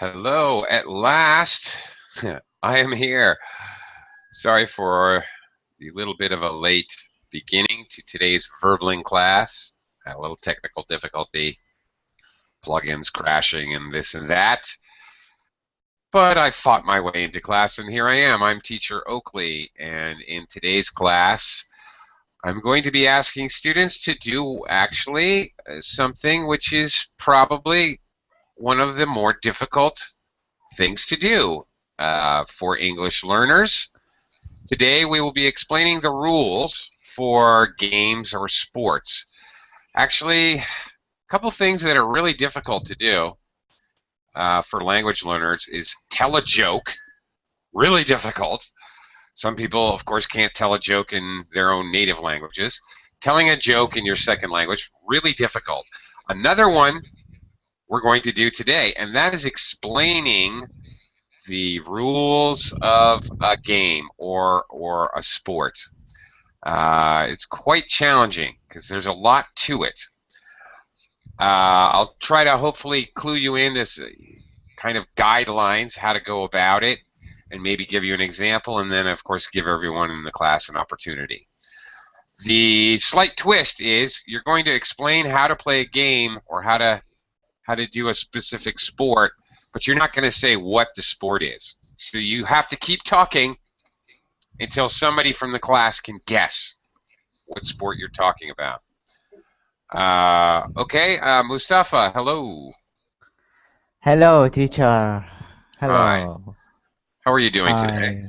Hello, at last. I am here. Sorry for the little bit of a late beginning to today's Verbling class. Had a little technical difficulty, plugins crashing and this and that. But I fought my way into class and here I am. I'm teacher Oakley, and in today's class I'm going to be asking students to do actually something which is probably one of the more difficult things to do for English learners. Today we will be explaining the rules for games or sports. Actually, a couple things that are really difficult to do for language learners is tell a joke. Really difficult. Some people, of course, can't tell a joke in their own native languages. Telling a joke in your second language, really difficult. Another one we're going to do today, and that is explaining the rules of a game or a sport. It's quite challenging because there's a lot to it. I'll try to hopefully clue you in as kind of guidelines how to go about it and maybe give you an example, and then of course give everyone in the class an opportunity. The slight twist is you're going to explain how to play a game or how to do a specific sport, but you're not going to say what the sport is. So you have to keep talking until somebody from the class can guess what sport you're talking about. Okay, Mustafa, hello. Hello, teacher. Hi. Hello. How are you doing today?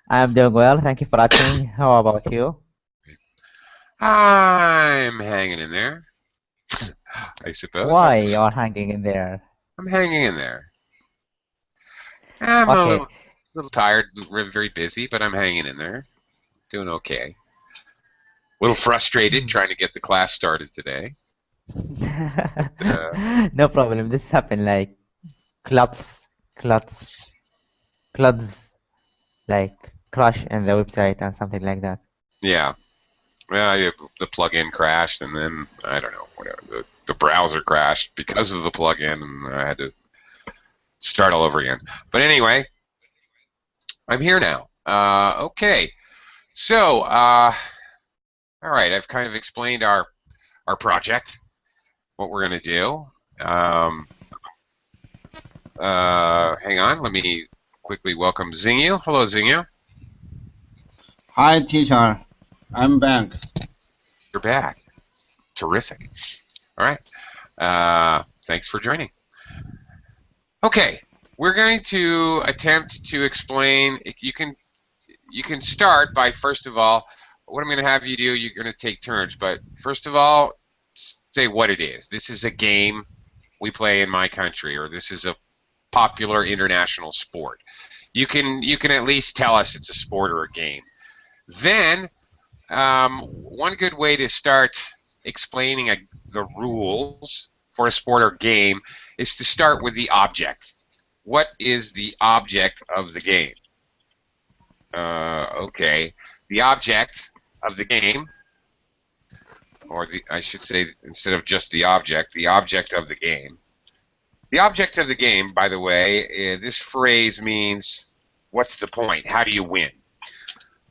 Hi. I'm doing well. Thank you for asking. How about you? I'm hanging in there, I suppose. Why you're hanging in there? I'm hanging in there. I'm a Okay. little tired, very busy, but I'm hanging in there. Doing okay. A little frustrated trying to get the class started today. Uh, No problem. This happened like clots, clots, clots, like crash in the website and something like that. yeah. Well, the plugin crashed, and then I don't know, whatever. The browser crashed because of the plugin, and I had to start all over again. But anyway, I'm here now. Okay, so all right, I've kind of explained our project, what we're going to do. Hang on, let me quickly welcome Xingyu. Hello, Xingyu. Hi, teacher. I'm back. You're back. Terrific. All right. Thanks for joining. Okay, we're going to attempt to explain. You can start by, first of all, what I'm going to have you do. You're going to take turns, but first of all, say what it is. This is a game we play in my country, or this is a popular international sport. You can at least tell us it's a sport or a game. Then, one good way to start explaining the rules for a sport or game is to start with the object. What is the object of the game? Okay, the object of the game, or I should say, instead of just the object of the game. The object of the game, by the way, this phrase means, what's the point? How do you win?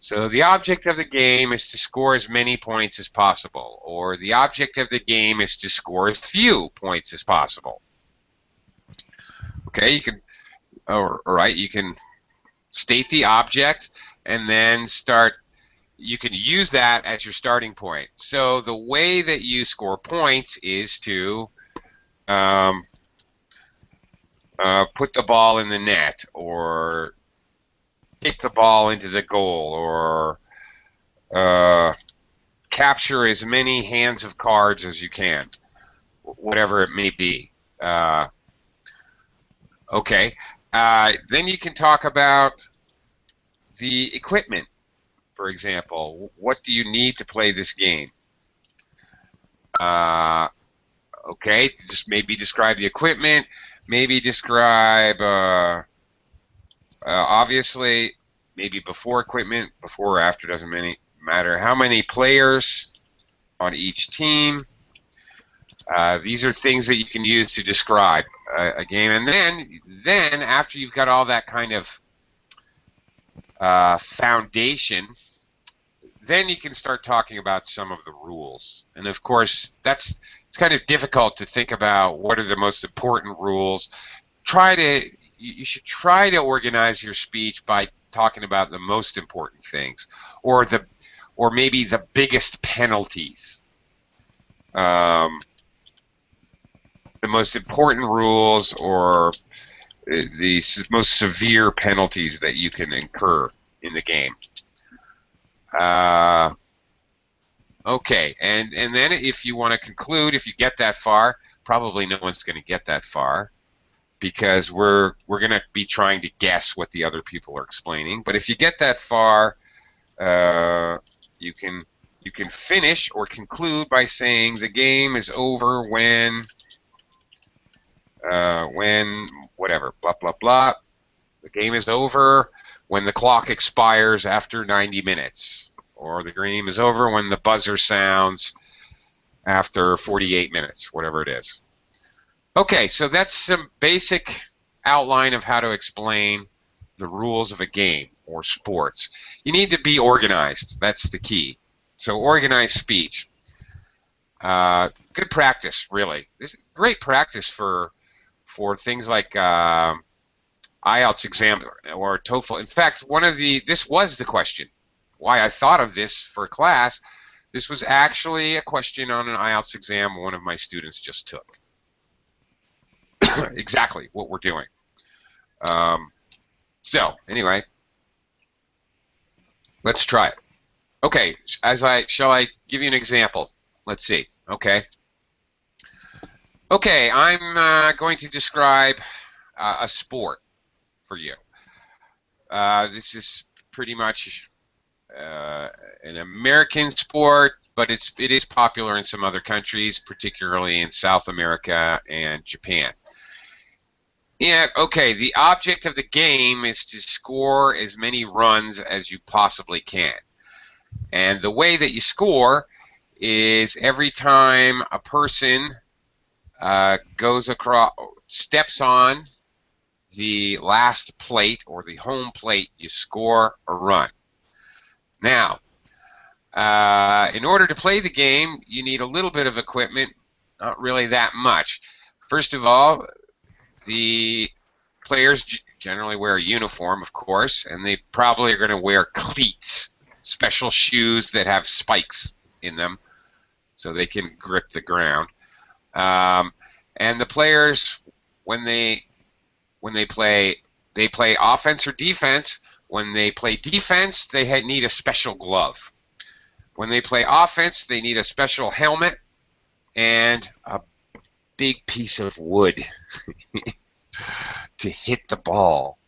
So the object of the game is to score as many points as possible, or the object of the game is to score as few points as possible. Okay, you can, all right, you can state the object and then you can use that as your starting point. So the way that you score points is to put the ball in the net, or kick the ball into the goal, or capture as many hands of cards as you can, whatever it may be. Okay. Then you can talk about the equipment, for example. What do you need to play this game? Okay, just maybe describe the equipment, maybe describe, obviously, maybe before equipment, before or after, doesn't matter. How many players on each team? These are things that you can use to describe a game, and then after you've got all that kind of foundation, then you can start talking about some of the rules. And of course, it's kind of difficult to think about what are the most important rules. You should try to organize your speech by talking about the most important things, or maybe the biggest penalties. The most important rules, or the most severe penalties that you can incur in the game. Okay, and then if you want to conclude, if you get that far, probably no one's going to get that far, because we're going to be trying to guess what the other people are explaining. But if you get that far, you can finish or conclude by saying the game is over when whatever, blah blah blah. The game is over when the clock expires after 90 minutes, or the game is over when the buzzer sounds after 48 minutes, whatever it is. Okay, so that's some basic outline of how to explain the rules of a game or sports. You need to be organized. That's the key. So organized speech. Good practice, really. This is great practice for things like IELTS exam or TOEFL. In fact, this was the question. Why I thought of this for class, this was actually a question on an IELTS exam one of my students just took. Exactly what we're doing. So anyway, let's try it. Okay, shall I give you an example? Let's see. Okay, I'm going to describe a sport for you. This is pretty much an American sport, but it is popular in some other countries, particularly in South America and Japan. Yeah, okay, the object of the game is to score as many runs as you possibly can. And the way that you score is every time a person steps on the last plate or the home plate, you score a run. Now, in order to play the game, you need a little bit of equipment, not really that much. First of all, the players generally wear a uniform, of course, and they probably are going to wear cleats, special shoes that have spikes in them so they can grip the ground. And the players, when they play offense or defense. When they play defense, they need a special glove. When they play offense, they need a special helmet and a big piece of wood to hit the ball.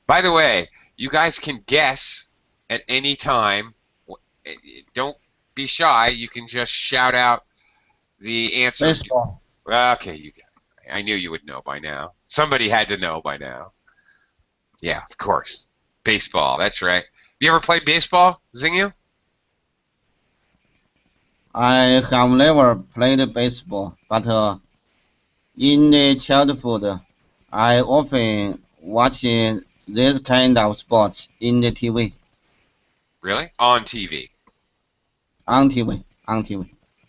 By the way, you guys can guess at any time. Don't be shy. You can just shout out the answer. Baseball. Okay, I knew you would know by now. Somebody had to know by now. Yeah, of course. Baseball, that's right. You ever played baseball, Xingyu? I have never played baseball, but in the childhood, I often watch this kind of sports in the TV. Really? On TV? On TV.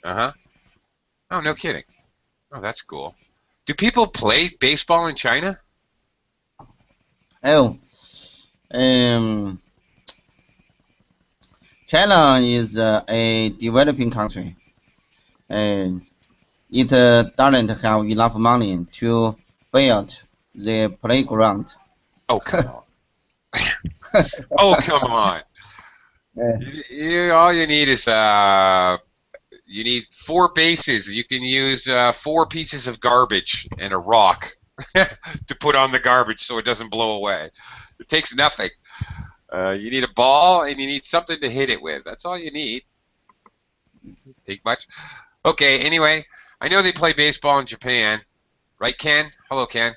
Uh-huh. Oh, no kidding. Oh, that's cool. Do people play baseball in China? Oh, China is a developing country, and it doesn't have enough money to build the playground. Oh, come on. Oh, come on. All you need is you need 4 bases. You can use 4 pieces of garbage and a rock to put on the garbage so it doesn't blow away. It takes nothing. You need a ball and you need something to hit it with. That's all you need. Doesn't take much. Okay, anyway, I know they play baseball in Japan. Right, Ken? Hello, Ken.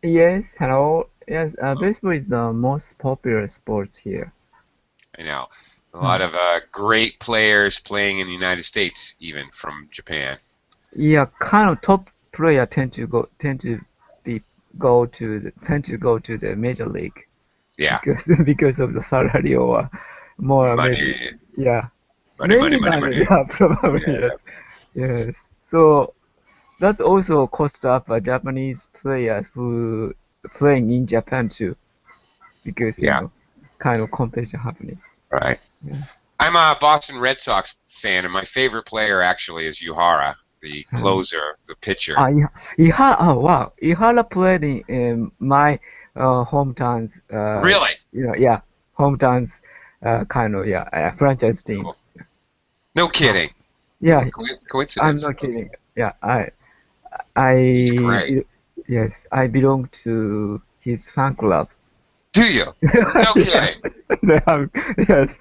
Yes, hello. Yes, baseball is the most popular sport here. I know. A lot of great players playing in the United States, even from Japan. Yeah, kind of top player tend to go to the major league Yeah. because of the salary or more maybe Money. yeah Money. mainly money yeah probably Yeah. yes so that also cost up a Japanese player who playing in Japan too because Yeah. kind of competition happening. Right. Yeah. I'm a Boston Red Sox fan, and my favorite player actually is Yuhara, the closer, the pitcher. Wow, Ihara played in my hometown's Really? yeah hometown's kind of franchise team. Cool. No kidding. Yeah, Coincidence. I'm not Okay. kidding. Yeah, He's great. yes, I belong to his fan club. Do you? No kidding. Yes,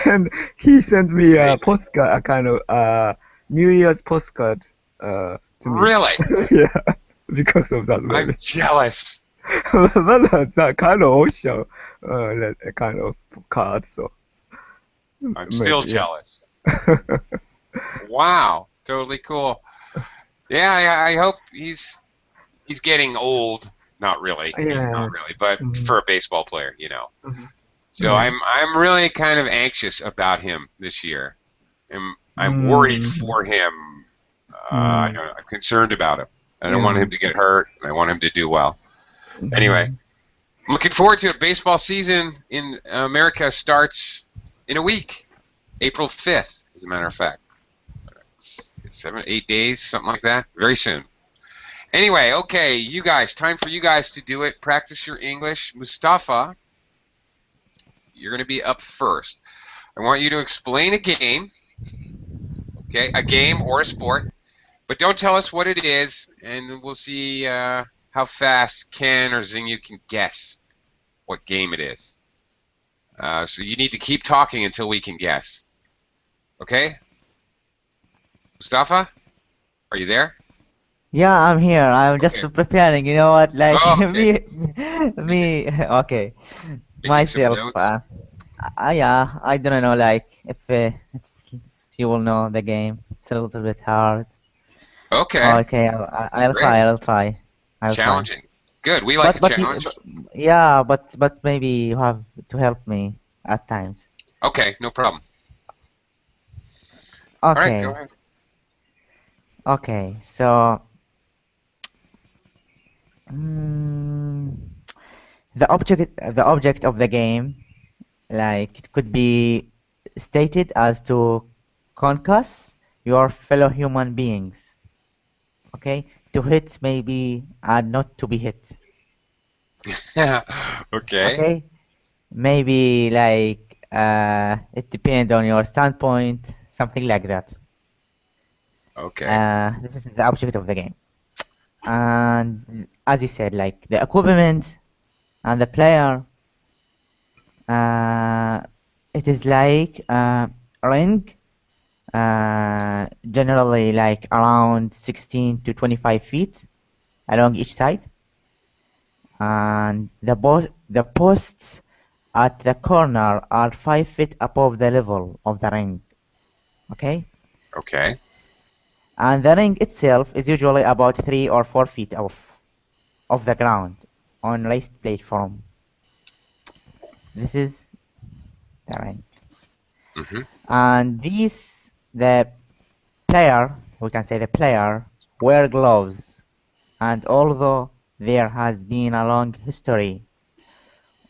and he sent me a Amazing. postcard, a kind of New Year's postcard to me. Really? Yeah, because of that. I'm Maybe. jealous. But that's a kind of official kind of card. So I'm still maybe, jealous. Wow. Totally cool. Yeah, I hope he's getting old. Not really. He's not Yes. really, but Mhm. for a baseball player, you know. Mhm. So Yeah. I'm really kind of anxious about him this year. I'm worried for him. I'm concerned about him. I don't want him to get hurt. I want him to do well. Anyway, I'm looking forward to it. Baseball season in America starts in a week, April 5th, as a matter of fact. 7, 8 days, something like that. Very soon. Anyway, okay, you guys, time for you guys to do it. Practice your English. Mustafa, you're going to be up first. I want you to explain a game, okay, a game or a sport, but don't tell us what it is, and we'll see how fast Ken or Xingyu can guess what game it is. So you need to keep talking until we can guess. Okay? Mustafa, are you there? Yeah, I'm here. I'm just Okay. preparing. You know what? Like Oh, okay. me. Okay, Making some myself. notes? Yeah, I don't know. Like if you will know the game, it's a little bit hard. Okay. Okay, I'll Great. try. I'll try. I'll try. Challenging. Good. We like a But challenge. yeah, but maybe you have to help me at times. Okay, no problem. All right, Okay. go ahead. Okay. So. Mm, the object of the game, like it could be stated as to concuss your fellow human beings. Okay, to hit maybe and not to be hit. Okay. Okay, maybe like it depends on your standpoint, something like that. Okay. This is the object of the game, and as you said, like the equipment and the player. It is like a ring, generally like around 16 to 25 feet along each side, and the posts at the corner are 5 feet above the level of the ring. Okay, Okay. and the ring itself is usually about 3 or 4 feet off the ground on raised platform. This is the ring. Mm-hmm. And the player, we can say the player, wear gloves. And although there has been a long history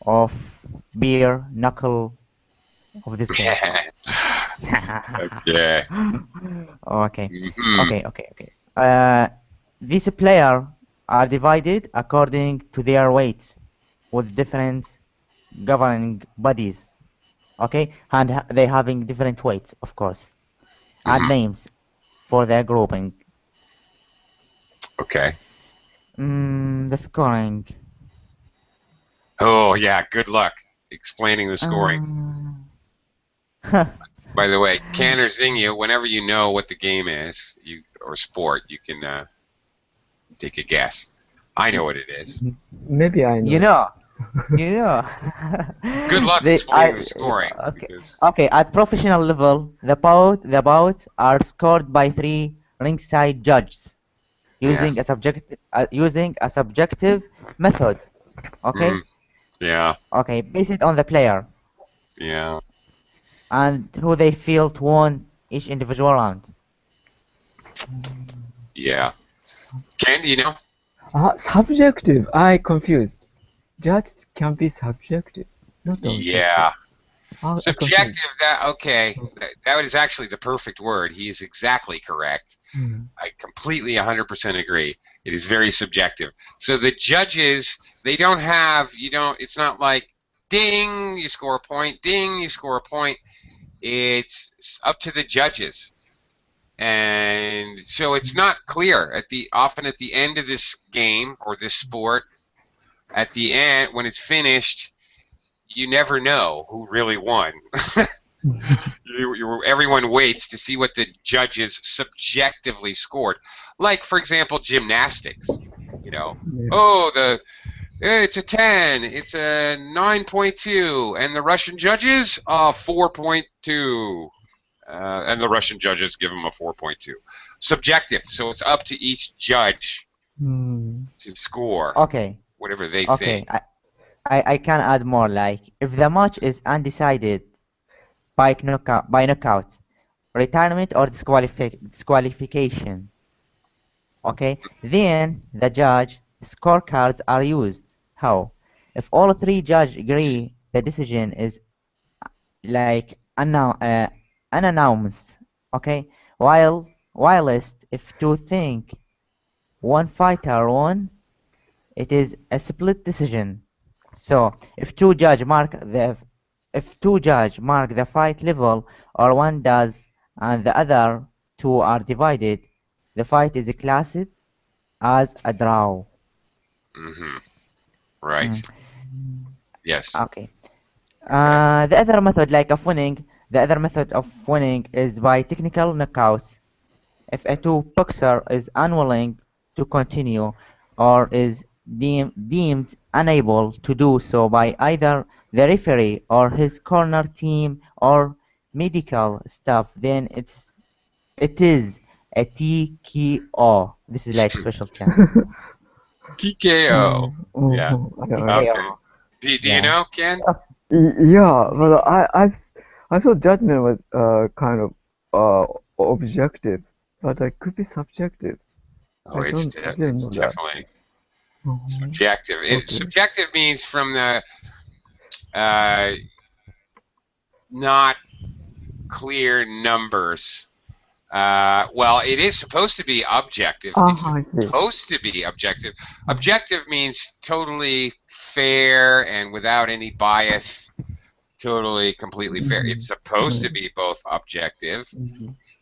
of bare knuckle of this game. Okay. Okay. Mm-hmm. Okay. These players are divided according to their weight with different governing bodies. Okay, and they having different weights, of course, and Mm-hmm. names for their grouping. Okay. The scoring. Oh, yeah, good luck explaining the scoring. By the way, Ken or Xingyu, whenever you know what the game is, or sport, you can take a guess. I know what it is. Maybe I know. You know. Good luck explaining the scoring. Okay. Because Okay, at professional level, the bouts are scored by 3 ringside judges. using a subjective method. Okay, Yeah. okay, base it on the player Yeah. and who they feel to won each individual round. Yeah. Ken, do you know? Subjective. I confused. Judge can be subjective, not objective. Yeah. I confused. Subjective. That is actually the perfect word. He is exactly correct. I completely 100% agree. It is very subjective. So the judges, they don't have, it's not like ding, you score a point, ding, you score a point. It's up to the judges. And so it's not clear often at the end of this game or this sport, at the end when it's finished, you never know who really won. Everyone waits to see what the judges subjectively scored. Like, for example, gymnastics. Yeah. Oh, it's a 10, it's a 9.2, and the Russian judges, 4.2. And the Russian judges give them a 4.2. Subjective, so it's up to each judge to score Okay, whatever they okay. think. I can add more. Like if the match is undecided by knockout, retirement or disqualification. Okay, then the judge scorecards are used. How? If all three judges agree the decision is like unannounced. Okay, whilst if two think one fighter won, it is a split decision. So if two judge mark the fight level or one does and the other two are divided, the fight is classed as a draw. Mm-hmm. Right. Yes. Okay. The other method of winning is by technical knockout. If a two boxer is unwilling to continue or is deemed unable to do so by either the referee or his corner team or medical staff, then it is a TKO. This is like special chance. TKO. Yeah. I don't know. Okay. TKO. Do you Yeah. know, Ken? Yeah, but I thought judgment was kind of objective, but it could be subjective. Oh, I it's didn't know that. definitely Oh, subjective. okay. Subjective means from the not clear numbers. Well, it is supposed to be objective. It's I see. supposed to be objective. Objective means totally fair and without any bias. Totally, completely fair. It's supposed to be both objective,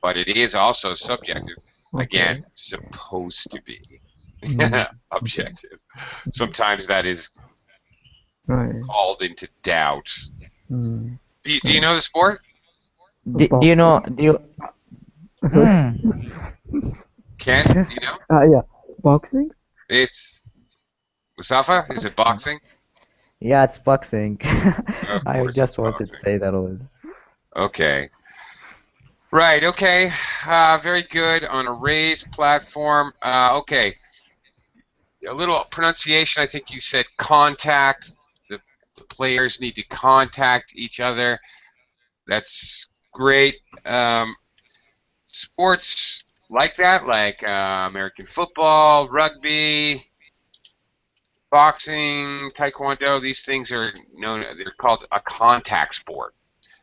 but it is also subjective. Again, supposed to be objective. Sometimes that is Right. called into doubt. Mm. Do you know the sport? Do you know? Do you? Sorry. Ken, do you know? Yeah. Boxing? It's Mustafa. Is it boxing? Yeah, it's boxing. Of I course just it's wanted to boxing. say that was. Okay. Right. Okay. Very good on a raised platform. Okay. A little pronunciation. I think you said contact. The players need to contact each other. That's great. Sports like that, like American football, rugby, boxing, taekwondo, these things are known, they're called a contact sport.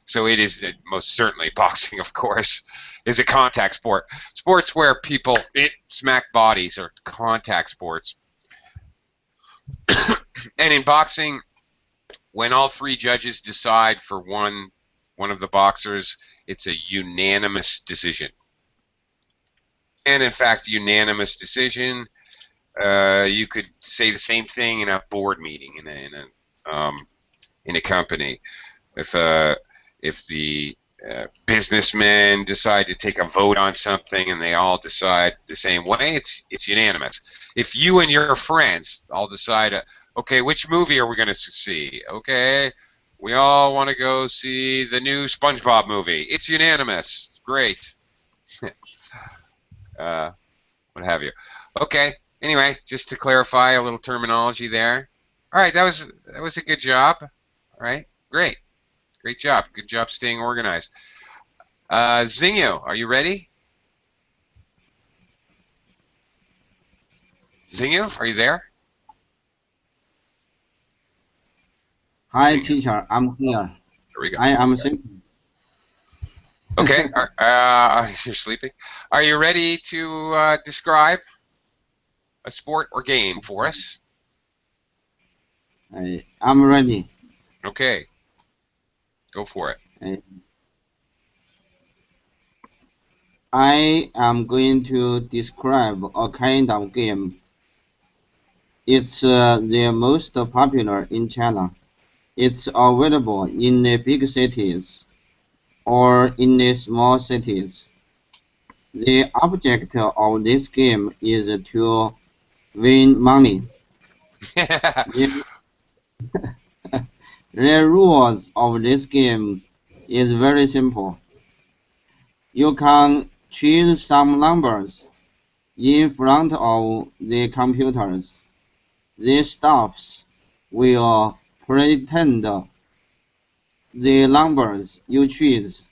So it is most certainly boxing, of course, is a contact sport. Sports where people smack bodies are contact sports. And in boxing, when all three judges decide for one of the boxers, it's a unanimous decision. And in fact, unanimous decision, you could say the same thing in a board meeting in a company. If the businessmen decide to take a vote on something and they all decide the same way, it's unanimous. If you and your friends all decide, okay, which movie are we going to see? Okay, we all want to go see the new SpongeBob movie. It's unanimous. It's great. What have you. Okay. Anyway, just to clarify a little terminology there. All right, that was a good job. All right, great job. Good job staying organized. Xingyu, are you ready? Xingyu, are you there? Hi, teacher. I'm here. There we go. I am sleeping. Okay. You're sleeping. Are you ready to describe a sport or game for us? I'm ready. Okay. Go for it. I am going to describe a kind of game. It's the most popular in China. It's available in the big cities or in the small cities. The object of this game is to win money. The, the rules of this game is very simple. You can choose some numbers in front of the computers. The staffs will pretend the numbers you choose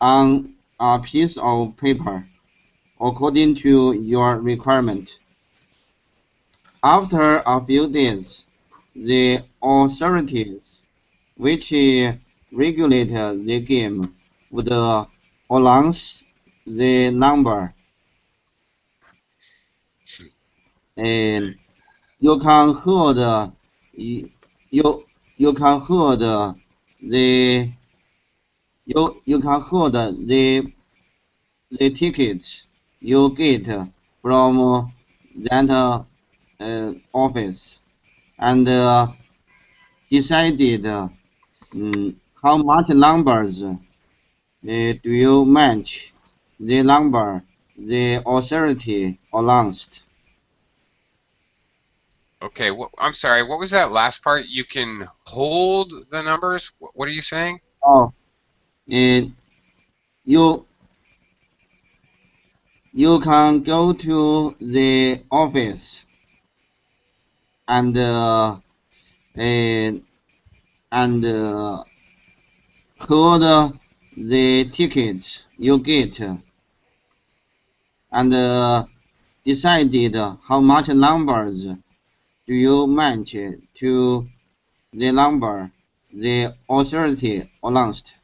on a piece of paper according to your requirement. After a few days, the authorities which regulate the game would announce the number, and you can hold you can hold the you can hold the tickets you get from that office and decided how much numbers do you match the number the authority announced. Okay. I'm sorry. What was that last part? You can hold the numbers. What are you saying? Oh, and you can go to the office and hold the tickets you get and decided how much numbers do you match to the number the authority announced.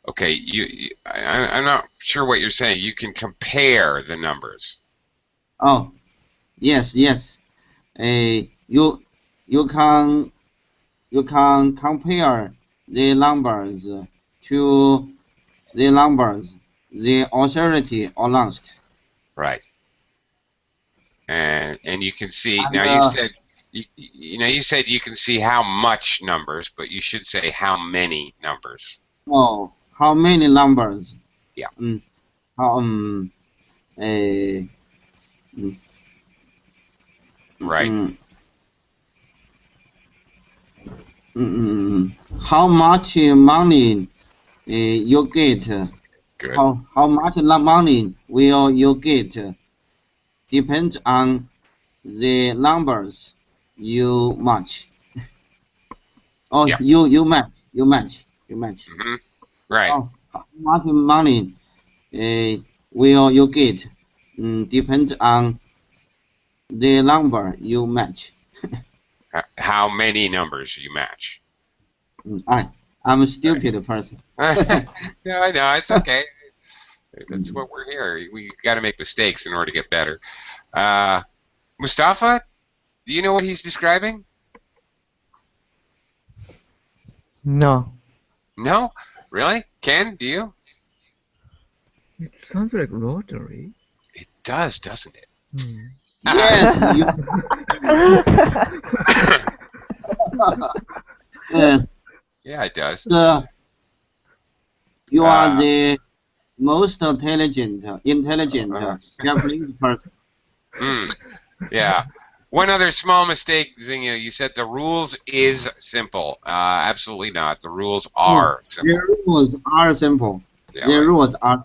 Okay. I'm not sure what you're saying. You can compare the numbers. Oh, yes. You can compare the numbers to the numbers the authority announced. Right. And you can see And, now. You said you can see how much numbers, but you should say how many numbers. oh, how many numbers? Yeah. How Right. How much money you get? Good. How much money will you get? Depends on the numbers you match. Oh, Yeah. you match. Mm-hmm. Right. Oh, how much money will you get? Depends on the number you match. How many numbers you match? I'm a stupid person. Yeah, I know. It's okay. That's what we're here. We got to make mistakes in order to get better. Mustafa, do you know what he's describing? No. No? Really? Ken, do you? It sounds like lottery. It does, doesn't it? Yes, you. Yeah, it does. You are the most intelligent Japanese person. Yeah. One other small mistake, Xingyu. You said the rules is simple. Absolutely not. The rules are simple. The rules are simple. Yeah, The right. rules are.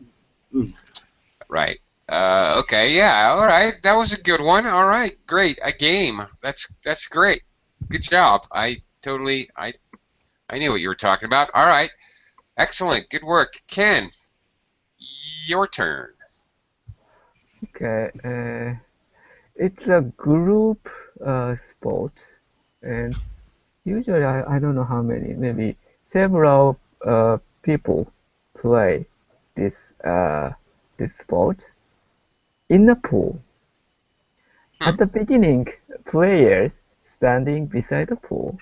Right. Okay, yeah, all right. That was a good one. All right, great. A game. That's great. Good job. I knew what you were talking about. All right. Excellent. Good work. Ken, your turn. Okay. It's a group sport, and usually I don't know how many, maybe several people play this this sport in a pool. Hmm. At the beginning, players standing beside the pool,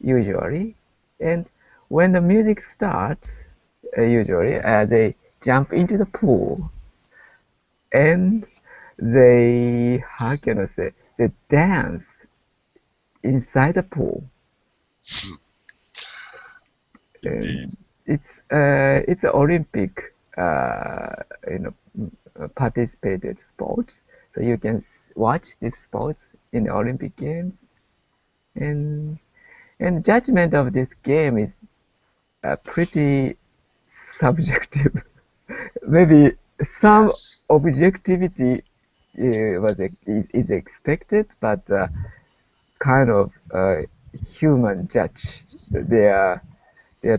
usually, and when the music starts, usually they jump into the pool and they, how can I say, they dance inside the pool. Indeed. And it's an Olympic you know participated sports, so you can watch these sports in the Olympic Games, and judgment of this game is pretty subjective. Maybe some Yes. objectivity is expected, but kind of human judge their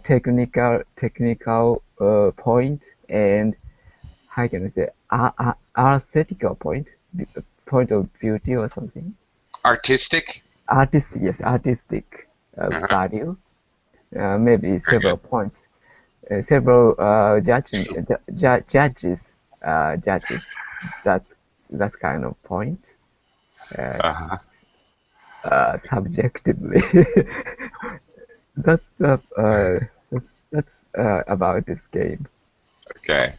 technical point, and how can I say aesthetical point of beauty or something. Artistic. Artistic, yes, artistic Uh-huh. value. Maybe Very several good. points. Several judges that that kind of point uh, Uh-huh. subjectively. that's that's about this game. Okay.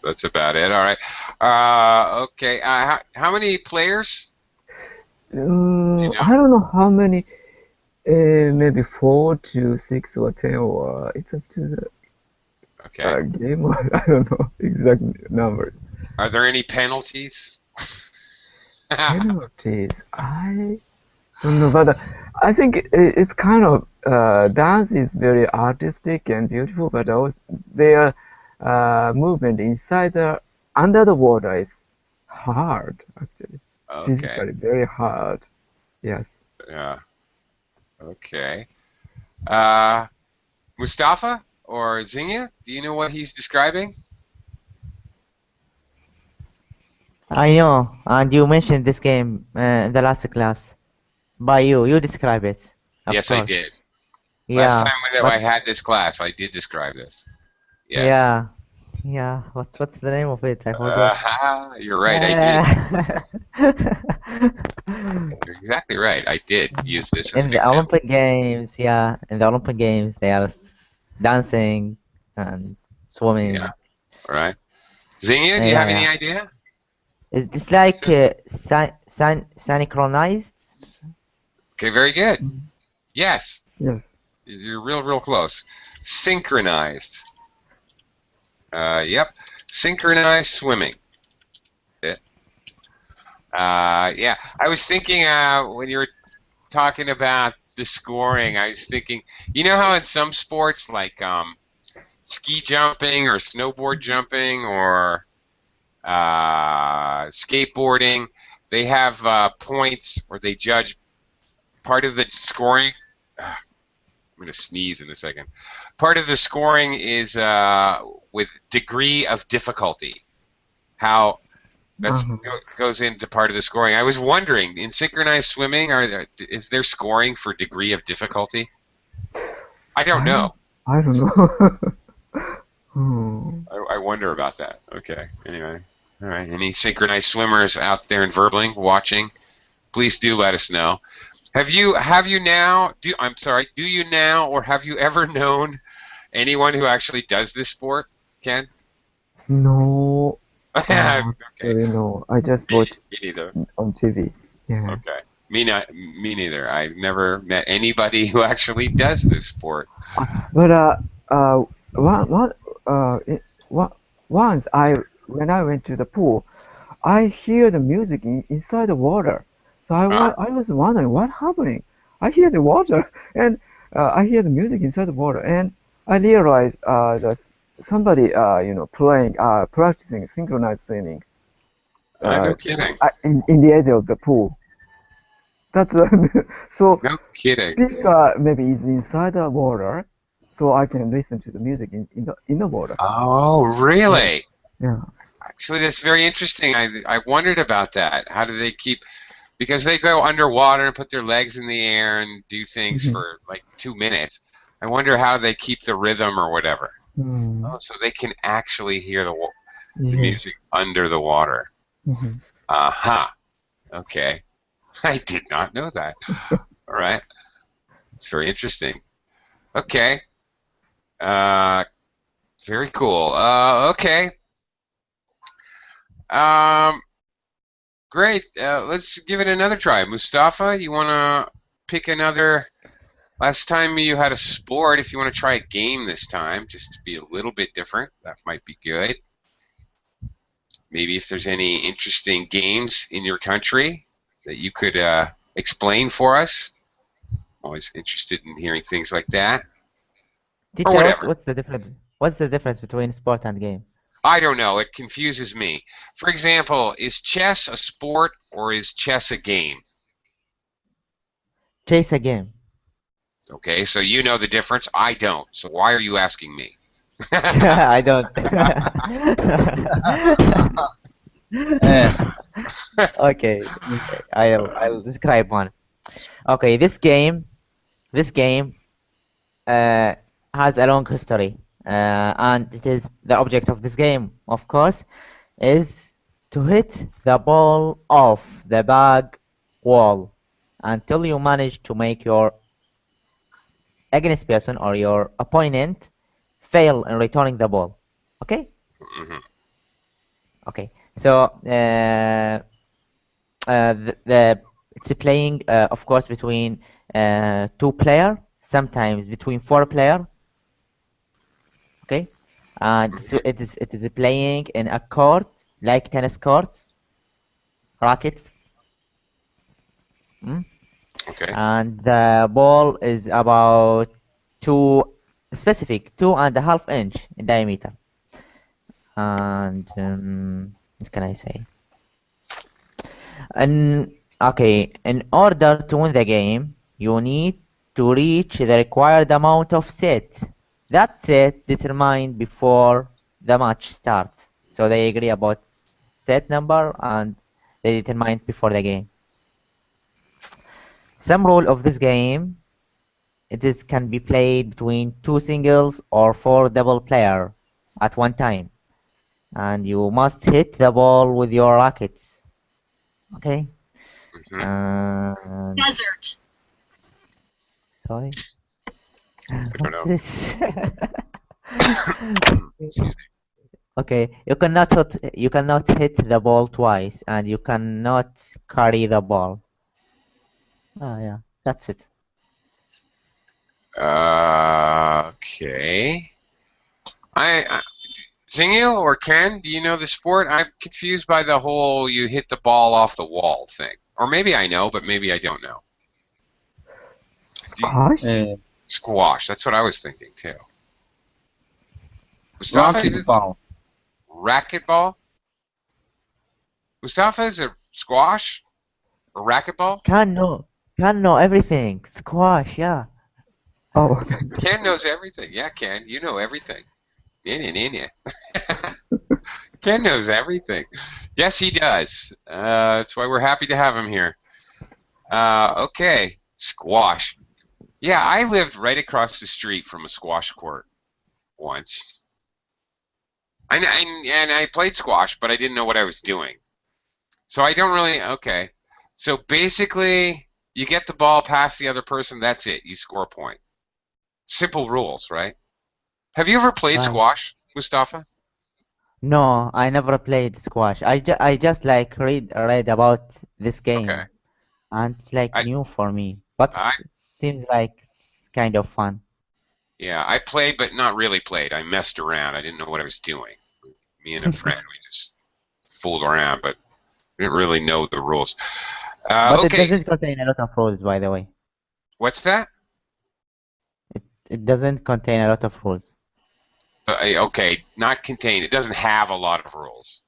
That's about it. All right. Okay. How many players? Do you know? I don't know how many. Maybe 4 to 6 or 10, or it's up to the Okay. game. I don't know exact numbers. Are there any penalties? Penalties. I don't know, but I think it's kind of dance is very artistic and beautiful, but also their movement inside the under the water is hard, actually, Okay. physically very hard. Yes. Yeah. Okay. Uh, Mustafa or Zinga, do you know what he's describing? I know, and you mentioned this game in the last class. By you, you describe it, of Yes, I course. did. Last Yeah, time that but I had this class, I did describe this. Yes. yeah, yeah. What's the name of it? I forgot. You're right, I did. Uh, You're exactly right. I did use this as in an the example. Olympic Games, yeah, in the Olympic Games, they are dancing and Yeah. swimming. All right. Zinga, do you Yeah, have any yeah. idea? It's like Sure. synchronized. Okay, very good. Yes. Yes. You're real close. Synchronized. Yep. Synchronized swimming. Yeah. Yeah. I was thinking when you were talking about the scoring, I was thinking, you know how in some sports like ski jumping or snowboard jumping or skateboarding, they have points or they judge part of the scoring. I'm going to sneeze in a second. Part of the scoring is with degree of difficulty. How that Uh-huh. goes into part of the scoring. I was wondering, in synchronized swimming, is there scoring for degree of difficulty? I don't I know. I don't know. Hmm. I wonder about that. Okay. Anyway. All right. Any synchronized swimmers out there in Verbling watching? Please do let us know. I'm sorry, do you now or have you ever known anyone who actually does this sport, Ken? No, Okay. actually no. I just Me, watched me neither. on TV. Yeah. Okay. Me neither. I've never met anybody who actually does this sport. But uh, one one once when I went to the pool, I hear the music inside the water. So Ah, I was wondering what happening. I hear the water and I hear the music inside the water, and I realized that. somebody playing practicing synchronized swimming No kidding. in the edge of the pool. That's so No kidding. speaker maybe is inside the water, so I can listen to the music in the water. Oh, really? Yeah. Actually, that's very interesting. I wondered about that. How do they keep? Because they go underwater and put their legs in the air and do things for like 2 minutes. I wonder how they keep the rhythm or whatever. Oh, so they can actually hear the music under the water. Aha. Okay. I did not know that. All right. It's very interesting. Okay. Very cool. Okay. Great. Let's give it another try. Mustafa, you want to pick another? Last time you had a sport. If you want to try a game this time, just to be a little bit different, that might be good. Maybe if there's any interesting games in your country that you could explain for us. Always interested in hearing things like that. Teacher, Or whatever. what's the difference? What's the difference between sport and game? I don't know. It confuses me. For example, is chess a sport or is chess a game? Chase a game. Okay, so you know the difference. I don't. So why are you asking me? I don't. Okay, I'll describe one. Okay, this game has a long history, and it is the object of this game, of course, is to hit the ball off the bag wall until you manage to make your against person or your opponent fail in returning the ball. Okay? Okay. So it's playing, of course, between 2 player, sometimes between 4 player. Okay, and so it is playing in a court like tennis courts, rackets. Okay. And the ball is about 2.5 inch in diameter. And what can I say? And okay, in order to win the game, you need to reach the required amount of set. That set determined before the match starts. So they agree about set number and they determine before the game. Some rule of this game, can be played between 2 singles or 4 double player at one time, and you must hit the ball with your rackets. Okay. Desert. Sorry. I don't know. What's this? Excuse me. Okay, you cannot hit the ball twice, and you cannot carry the ball. Oh yeah, that's it. Okay. Xingyu or Ken, do you know the sport? I'm confused by the whole you hit the ball off the wall thing. Or maybe I know, but maybe I don't know. Squash? Squash. That's what I was thinking too. Mustafa, Racquetball. Racquetball? Mustafa, is it squash? Or racquetball? Can know everything. Squash, yeah. Oh, Ken knows everything. Yeah, Ken, you know everything. Yeah. Ken knows everything. Yes, he does. That's why we're happy to have him here. Okay, squash. Yeah, I lived right across the street from a squash court once. And I played squash, but I didn't know what I was doing. So I don't really, okay. So basically, you get the ball past the other person, that's it. You score a point. Simple rules, right? Have you ever played Right. squash, Mustafa? No, I never played squash. I just like read about this game, Okay. and it's like I- new for me. But it seems like it's kind of fun. Yeah, I played, but not really played. I messed around. I didn't know what I was doing. Me and a friend, we just fooled around, but we didn't really know the rules. But Okay, it doesn't contain a lot of rules, by the way. what's that? It doesn't contain a lot of rules. Okay, not contained. It doesn't have a lot of rules.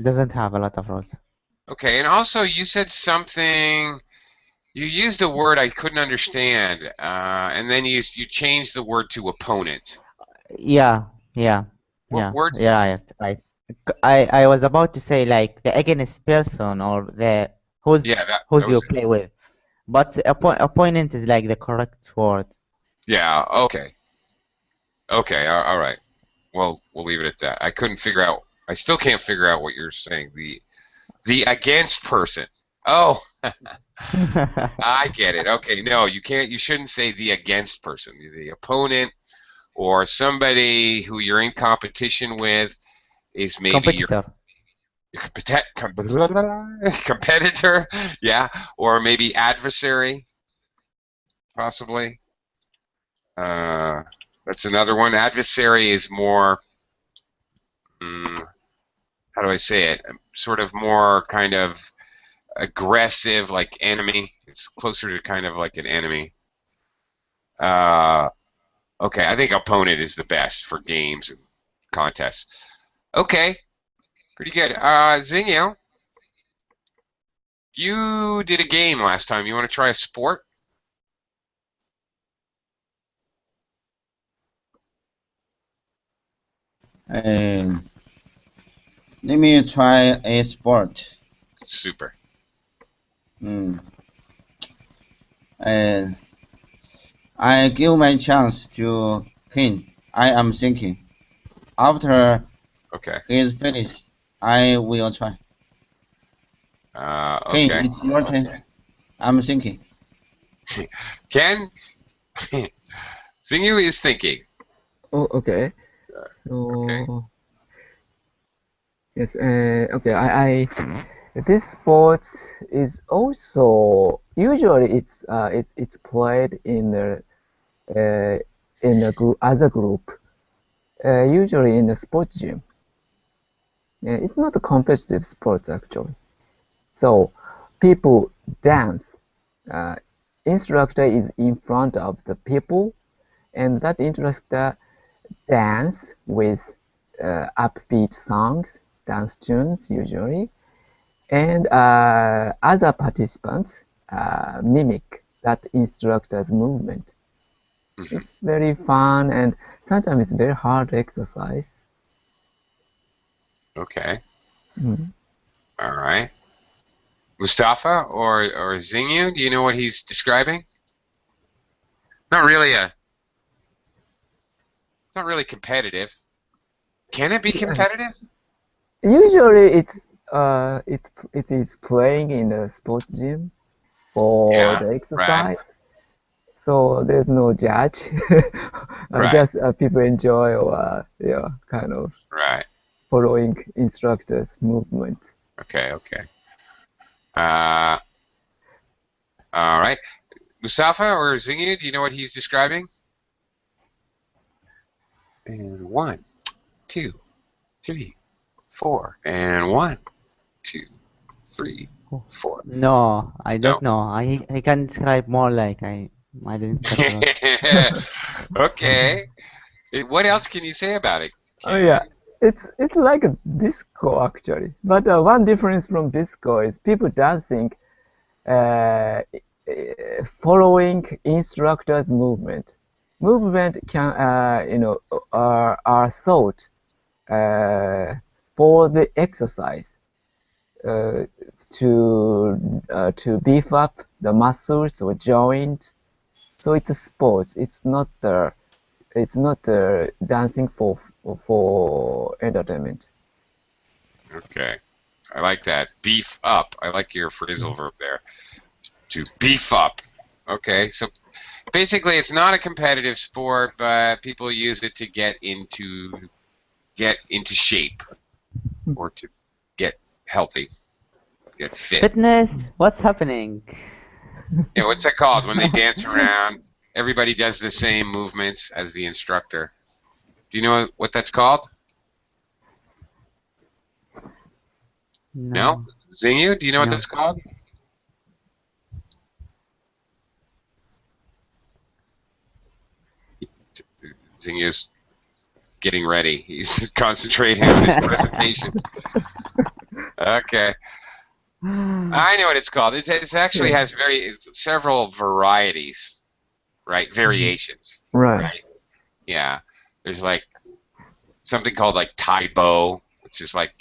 Doesn't have a lot of rules. Okay, and also you said something. You used a word I couldn't understand, and then you changed the word to opponent. Yeah, yeah, What yeah, word? yeah, right. I was about to say like the against person or the Yeah, that who's you was it. play with, but opponent is like the correct word. Yeah, okay. Okay, all right. Well, we'll leave it at that. I couldn't figure out. I still can't figure out what you're saying. The against person. Oh, I get it. Okay, no, you can't. You shouldn't say the against person. The opponent or somebody who you're in competition with is maybe your Competitor. competitor, yeah, or maybe adversary, possibly. Uh, that's another one. Adversary is more. How do I say it? Sort of more kind of aggressive, like enemy. It's closer to kind of like an enemy. Uh, okay, I think opponent is the best for games and contests. Okay, pretty good. Zingyo, you did a game last time. You want to try a sport? And let me try a sport. Super. Mm. And I give my chance to King. I am thinking. After Okay. he is finished, I will try. King, Okay. it's your turn. I'm thinking. Ken, Zingyu is thinking. Oh, okay. Okay. So yes, okay. This sport is also usually it's played uh, in a group as a group. Usually in a sports gym. It's not a competitive sport actually. So people dance. Uh, Instructor is in front of the people, and that instructor dance with upbeat songs, dance tunes usually, and other participants mimic that instructor's movement. Mhm. It's very fun and sometimes it's very hard exercise. Okay. Mm. All right. Mustafa or Zingyu, do you know what he's describing? Not really a. It's not really competitive. Can it be Yeah. competitive? Usually it is playing in a sports gym for Yeah. the Right. exercise. So there's no judge. Right. Just people enjoy or yeah, kind of Right. following instructors' movement. Okay. Okay. Uh. All right. Mustafa or Zingyu, do you know what he's describing? And 1, 2, 3, 4, and 1, 2, 3, 4. No, I No. don't know. I can describe more like I didn't get a lot. Okay. What else can you say about it, Oh yeah, Ken? it's like a disco actually. But one difference from disco is people dancing following instructors' movement. Movement can are thought uh, for the exercise uh, to beef up the muscles or joint. So it's a sport. It's not dancing for entertainment. Okay. I like that. Beef up. I like your phrasal verb there. To beef up. Okay. So basically it's not a competitive sport, but people use it to get into shape or to get healthy, get fit. Fitness? What's happening? Yeah, what's that called? When they dance around, everybody does the same movements as the instructor. Do you know what that's called? No? No, Zingu, do you know what no. that's called? Zingu's getting ready. He's concentrating on his presentation. Okay. I know what it's called. It actually has several varieties, right? Variations, Right. right? Yeah. There's like something called like Taibo, which is like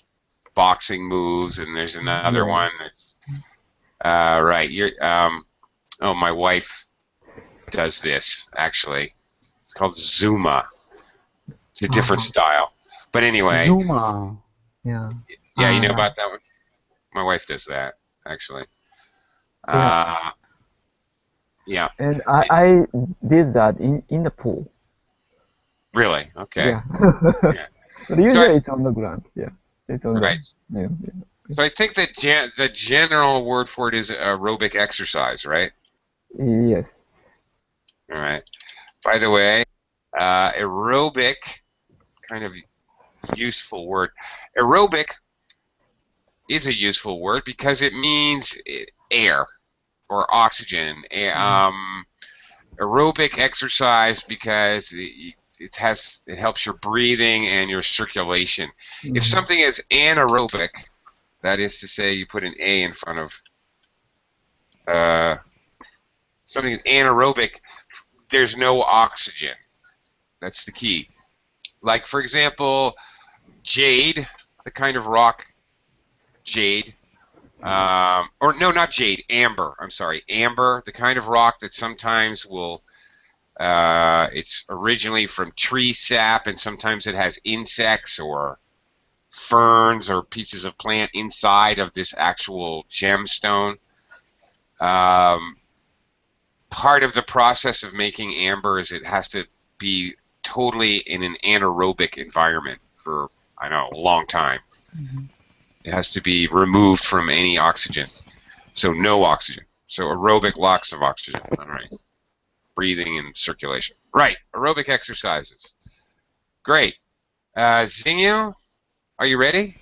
boxing moves, and there's another Yeah. one that's right. Oh, my wife does this actually. It's called Zuma. It's a different style, but anyway. Zuma. Yeah. Yeah, you know Yeah. about that one. My wife does that actually. Yeah. Yeah. And I did that in the pool. Really? Okay. Yeah. Yeah. But usually it's on the ground. Yeah. It's on Right. the. Yeah. So I think that the general word for it is aerobic exercise, right? Yes. All right. By the way, aerobic, kind of useful word. Aerobic is a useful word because it means air or oxygen. Aerobic exercise because it helps your breathing and your circulation. If something is anaerobic, that is to say, you put an A in front of something is anaerobic, there's no oxygen. That's the key. Like, for example, jade, the kind of rock jade, or no, not jade, amber. I'm sorry, amber, the kind of rock that sometimes will, it's originally from tree sap, and sometimes it has insects or ferns or pieces of plant inside of this actual gemstone. Part of the process of making amber is it has to be totally in an anaerobic environment for, I don't know, a long time. It has to be removed from any oxygen. So no oxygen. So aerobic, lots of oxygen. All right. Breathing and circulation. Right. Aerobic exercises. Great. Zingyu, are you ready?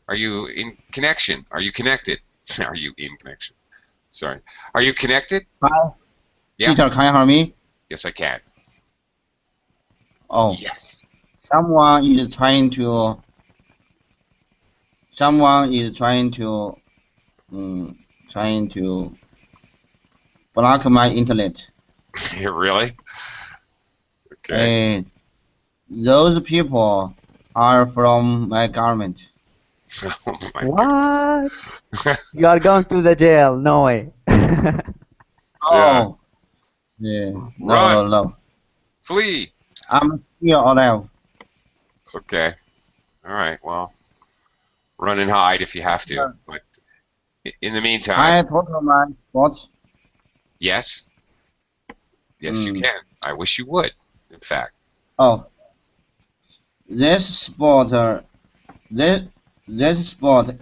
Are you in connection? Are you connected? Are you in connection? Sorry. Are you connected? Hi. Yeah. Peter, can you hear me? Yes, I can. Oh, Yes. someone is trying to block my internet. Really? Okay. Those people are from my government. Oh my What? goodness. You are going to the jail? No way. Oh, yeah. Run. No. Flee. I'm still alive. Okay. All right. Well, run and hide if you have to. But in the meantime, I told my spot. yes. Yes, you can. I wish you would, in fact. Oh, this sport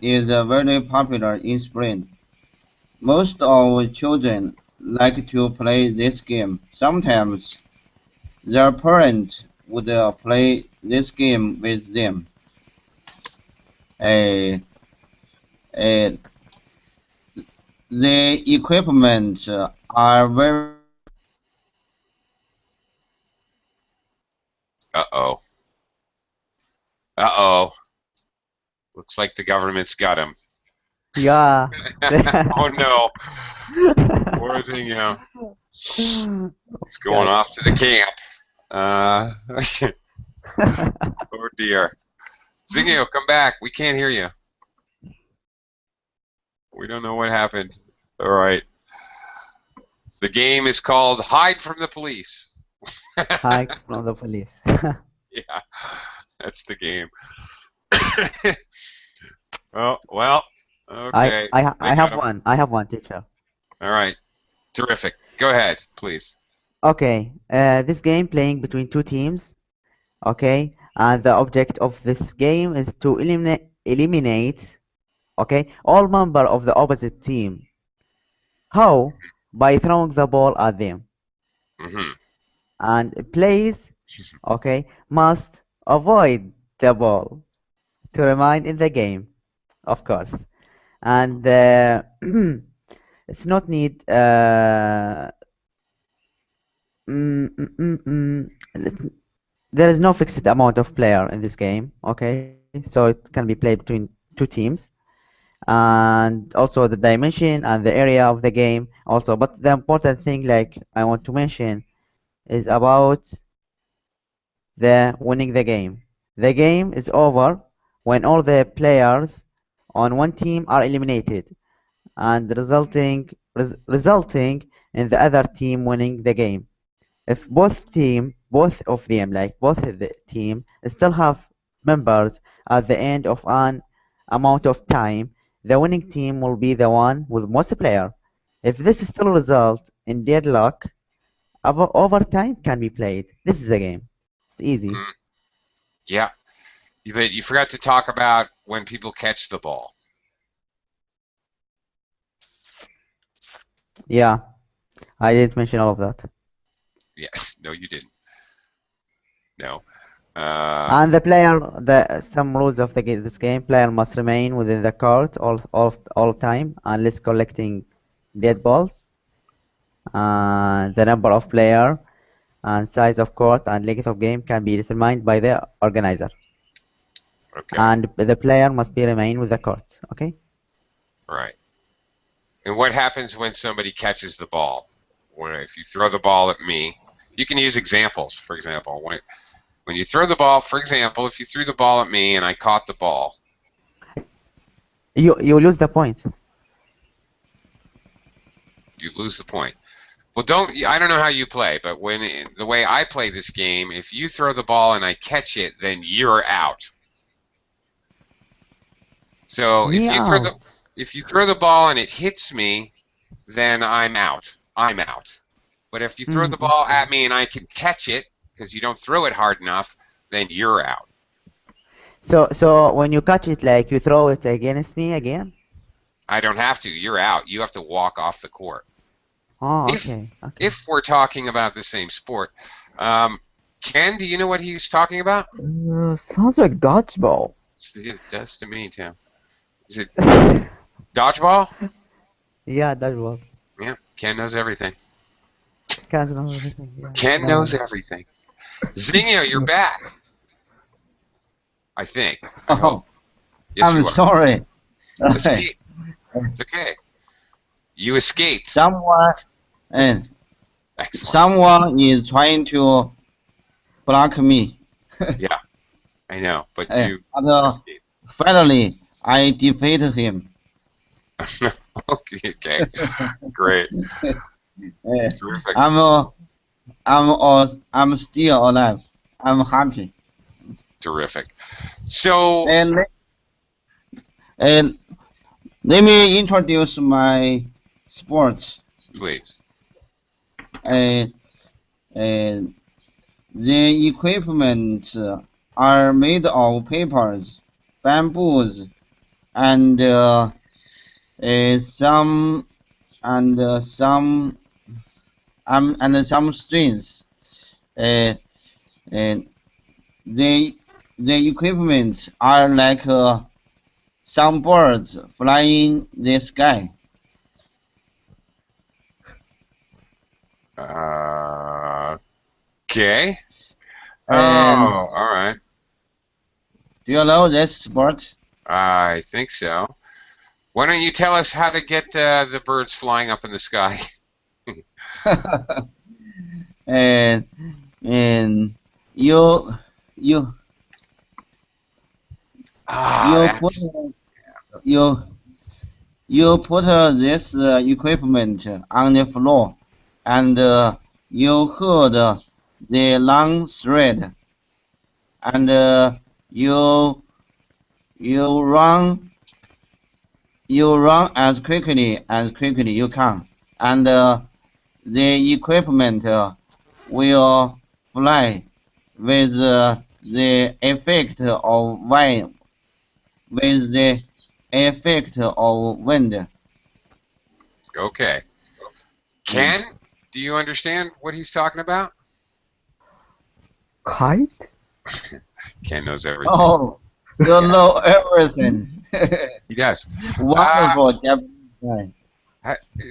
is very popular in spring. Most of children like to play this game. Sometimes their parents would play this game with them. Uh, uh, the equipment are very Uh-oh. Uh-oh. Looks like the government's got him. Yeah. Oh, no. Poor Zingyo. He's going off to the camp. Oh, dear. Zingyo, come back. We can't hear you. We don't know what happened. All right. The game is called Hide from the Police. Hide from the police. Yeah, that's the game. Oh, well, okay. I have one, teacher. All right. Terrific. Go ahead, please. Okay. This game playing between two teams. Okay. And the object of this game is to eliminate, okay, all member of the opposite team. How? By throwing the ball at them. Mm-hmm. And players, okay, must avoid the ball to remain in the game, of course. And it's not need mm, mm, mm, mm, let- there is no fixed amount of player in this game. Okay, so it can be played between two teams, and also the dimension and the area of the game also. But the important thing, like I want to mention, is about the winning the game. The game is over when all the players on one team are eliminated, and resulting in the other team winning the game. If both of them, like both of the team, still have members at the end of an amount of time, the winning team will be the one with most player. If this still result in deadlock, overtime can be played. This is the game. It's easy. Mm, yeah. But you forgot to talk about when people catch the ball. Yeah, I didn't mention all of that. Yeah. No, you didn't. No. And some rules of this game: player must remain within the court all time unless collecting dead balls. The number of player and size of court and length of game can be determined by the organizer. Okay. And the player must be remain with the court. Okay. Right. And what happens when somebody catches the ball? If you throw the ball at me, you can use examples. For example, when you throw the ball, for example, if you threw the ball at me and I caught the ball, You lose the point. you lose the point. Well, I don't know how you play, but the way I play this game, if you throw the ball and I catch it, then you're out. So if you throw the ball and it hits me, then I'm out. I'm out. But if you throw the ball at me and I can catch it, because you don't throw it hard enough, then you're out. So when you catch it, like you throw it against me again? I don't have to. You're out. You have to walk off the court. Oh, okay. If we're talking about the same sport, Ken, do you know what he's talking about? Sounds like dodgeball. It does to me too. Is it dodgeball? Yeah, dodgeball. Yeah, Ken knows everything. Ken knows everything. Yeah. Ken knows everything. Zinio, you're back. I think. Oh, Yes, I'm you are. sorry. Escape. It's okay. You escaped. Someone Excellent. someone is trying to block me. Yeah, I know, but Eh, you. but finally, I defeated him. Okay, great. Eh, Terrific. I'm still alive. I'm happy. Terrific. So, And let me introduce my sports. please. The equipment are made of papers, bamboos, and some strings. And the equipment are like some birds flying the sky. Okay. And Oh, all right. do you know this sport? I think so. Why don't you tell us how to get the birds flying up in the sky? and you put this equipment on the floor, and you hold the long thread, and you run as quickly you can, and the equipment will fly with the effect of wind. Okay. Ken, do you understand what he's talking about? Kite? Ken knows everything. Oh, you know everything. He does. Wonderful Japanese guy.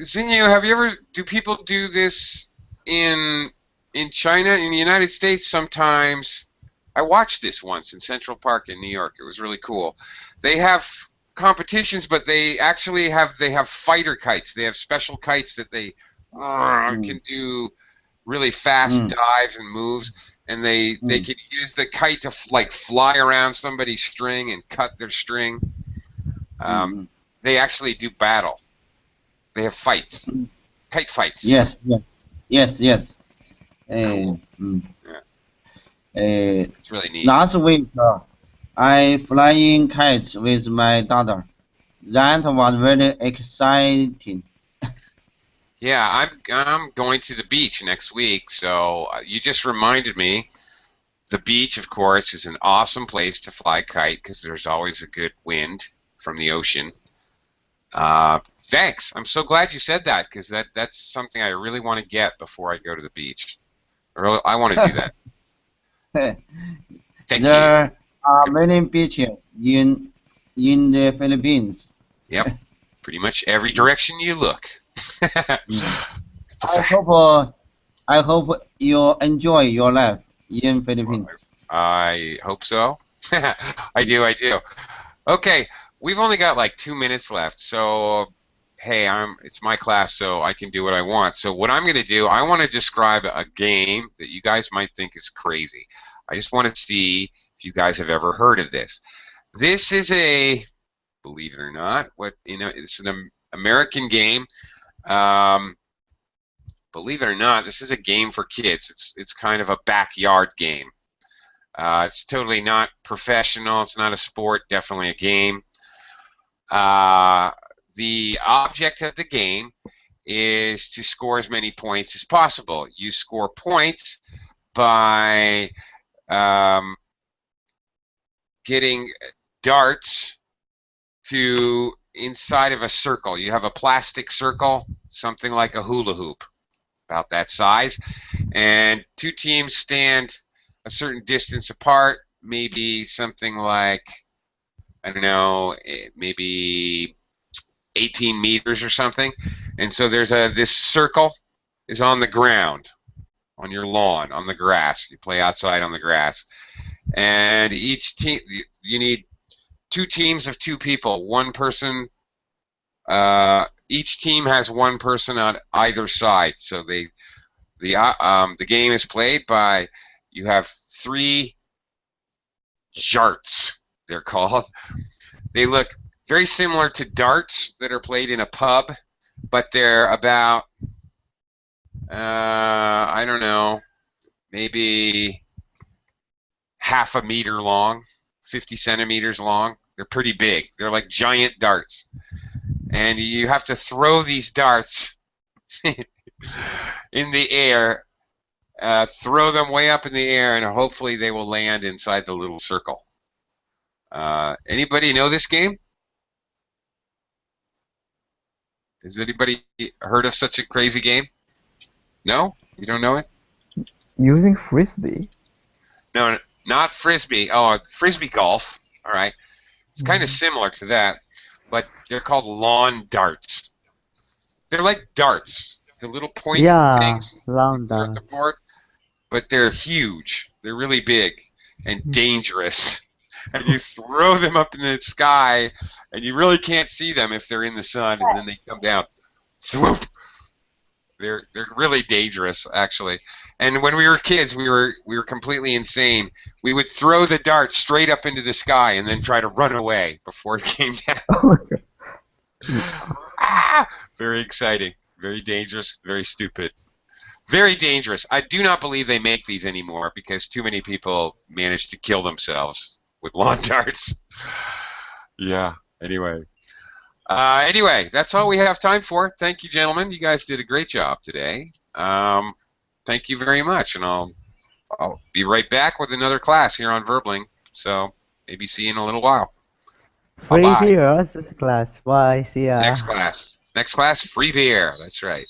Zinyu, do people do this in in China, in the United States, sometimes I watched this once in Central Park in New York. It was really cool. They have competitions, but they actually have fighter kites. They have special kites that they can do really fast dives and moves, and they can use the kite to like fly around somebody's string and cut their string. They actually do battle. They have fights, kite fights. Yes, yes, yes. Cool. It's really neat. Last week, I flying kites with my daughter. That was very exciting. Yeah, I'm going to the beach next week, so you just reminded me. The beach, of course, is an awesome place to fly a kite because there's always a good wind from the ocean. Thanks. I'm so glad you said that because that's something I really want to get before I go to the beach. I want to do that. Thank you. There are many beaches in the Philippines. Yep. Pretty much every direction you look. It's a fact. I hope you enjoy your life in Philippines. I hope so. I do. Okay, we've only got like 2 minutes left, so hey, it's my class, so I can do what I want. So what I'm going to do, I want to describe a game that you guys might think is crazy. I just want to see if you guys have ever heard of this. This is believe it or not, it's an American game. Believe it or not, this is a game for kids. It's kind of a backyard game. It's totally not professional. It's not a sport. Definitely a game. The object of the game is to score as many points as possible. You score points by getting darts to inside of a circle. You have a plastic circle, something like a hula hoop, about that size, and two teams stand a certain distance apart, maybe something like, I don't know, maybe 18 meters or something. And so there's this circle is on the ground, on your lawn, on the grass. You play outside on the grass. And each team, you need 2 teams of 2 people. One person, each team has 1 person on either side. So the game is played by, you have 3 jarts, they're called. They look very similar to darts that are played in a pub, but they're about, I don't know, maybe half a meter long, 50 centimeters long. They're pretty big. They're like giant darts. And you have to throw these darts in the air, throw them way up in the air, and hopefully they will land inside the little circle. Anybody know this game? Has anybody heard of such a crazy game? No? You don't know it? Using frisbee? No, not frisbee. Oh, frisbee golf. All right. It's kind of similar to that, but they're called lawn darts. They're like darts. The little pointy things. Lawn They're at the darts. board, but they're huge. They're really big and dangerous. And you throw them up in the sky, and you really can't see them if they're in the sun, and then they come down. Swoop! They're really dangerous, actually. And when we were kids, we were completely insane. We would throw the dart straight up into the sky and then try to run away before it came down. Oh my God. Ah! Very exciting, very dangerous, very stupid. Very dangerous. I do not believe they make these anymore because too many people manage to kill themselves with lawn darts. Yeah, anyway. Anyway, that's all we have time for. Thank you, gentlemen. You guys did a great job today. Thank you very much, and I'll be right back with another class here on Verbling. So maybe see you in a little while. Free Bye-bye. beer, this class. Bye, see ya. Next class, free beer. That's right.